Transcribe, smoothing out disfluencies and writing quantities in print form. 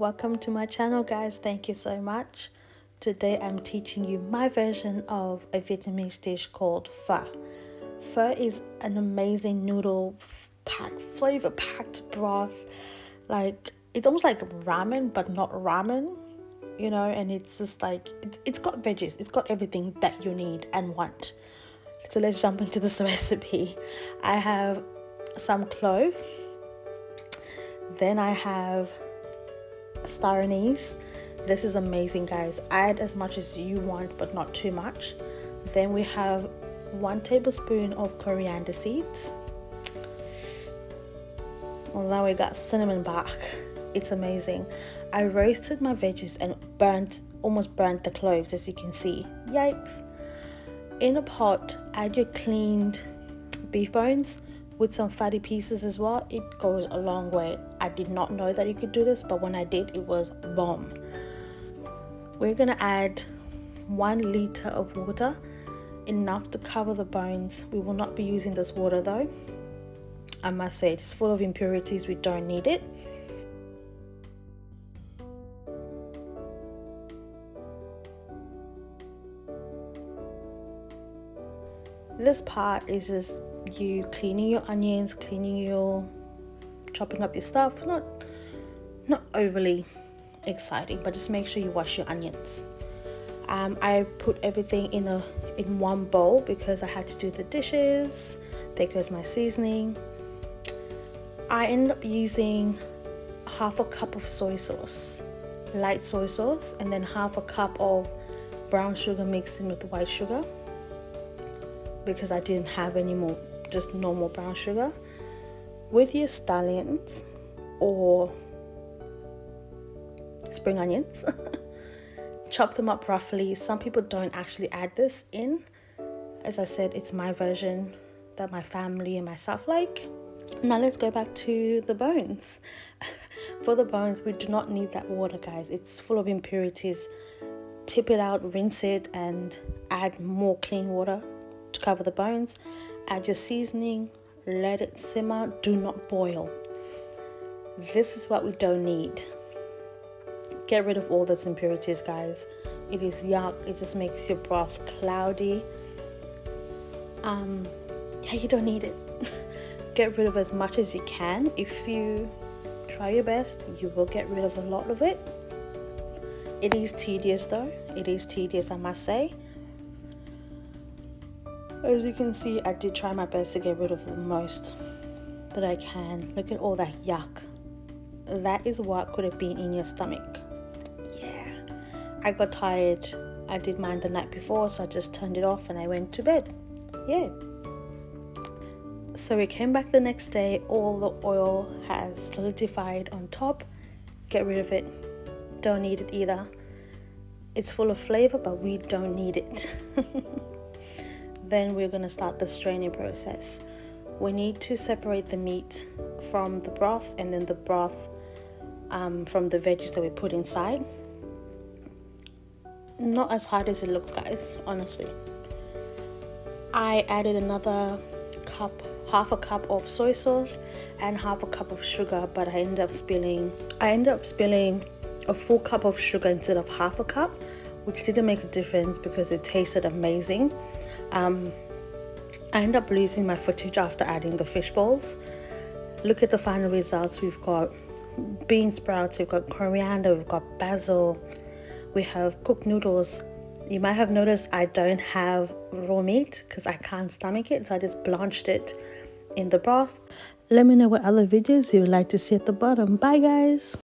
Welcome to my channel, guys. Thank you so much. Today I'm teaching you my version of a Vietnamese dish called pho. Pho is an amazing noodle flavor packed broth. Like, it's almost like ramen but not ramen, you know, and it's just like it's got veggies, it's got everything that you need and want. So let's jump into this recipe. I have some clove, then I have star anise. This is amazing, guys. Add as much as you want but not too much. Then we have 1 tablespoon of coriander seeds. Well, now we got cinnamon bark. It's amazing. I roasted my veggies and almost burnt the cloves, as you can see. Yikes. In a pot, add your cleaned beef bones with some fatty pieces as well. It goes a long way. I did not know that you could do this, but when I did, it was bomb. We're gonna add 1 liter of water, enough to cover the bones. We will not be using this water though. I must say, it's full of impurities. We don't need it. This part is just you cleaning your onions, chopping up your stuff. Not overly exciting, but just make sure you wash your onions. I put everything in one bowl because I had to do the dishes. There goes my seasoning. I ended up using half a cup of soy sauce, light soy sauce, and then half a cup of brown sugar mixed in with white sugar, because I didn't have any more, just normal brown sugar. With your scallions or spring onions, chop them up roughly. Some people don't actually add this in. As I said, it's my version that my family and myself like. Now let's go back to the bones. For the bones, we do not need that water, guys. It's full of impurities. Tip it out, rinse it, and add more clean water to cover the bones. Add your seasoning, let it simmer. Do not boil. This is what we don't need. Get rid of all those impurities, guys. It is yuck. It just makes your broth cloudy. Yeah, you don't need it. Get rid of as much as you can. If you try your best, you will get rid of a lot of it. It is tedious though. It is tedious, I must say. As you can see, I did try my best to get rid of the most that I can. Look at all that yuck. That is what could have been in your stomach. Yeah. I got tired. I did mine the night before, so I just turned it off and I went to bed. Yeah. So we came back the next day. All the oil has solidified on top. Get rid of it. Don't need it either. It's full of flavor, but we don't need it. Then we're going to start the straining process. We need to separate the meat from the broth, and then the broth from the veggies that we put inside. Not as hard as it looks, guys, honestly. I added another half a cup of soy sauce and half a cup of sugar, but I ended up spilling a full cup of sugar instead of half a cup, which didn't make a difference because it tasted amazing. I ended up losing my footage after adding the fish balls. Look at the final results. We've got bean sprouts, we've got coriander, we've got basil, we have cooked noodles. You might have noticed I don't have raw meat because I can't stomach it, so I just blanched it in the broth. Let me know what other videos you would like to see at the bottom. Bye, guys.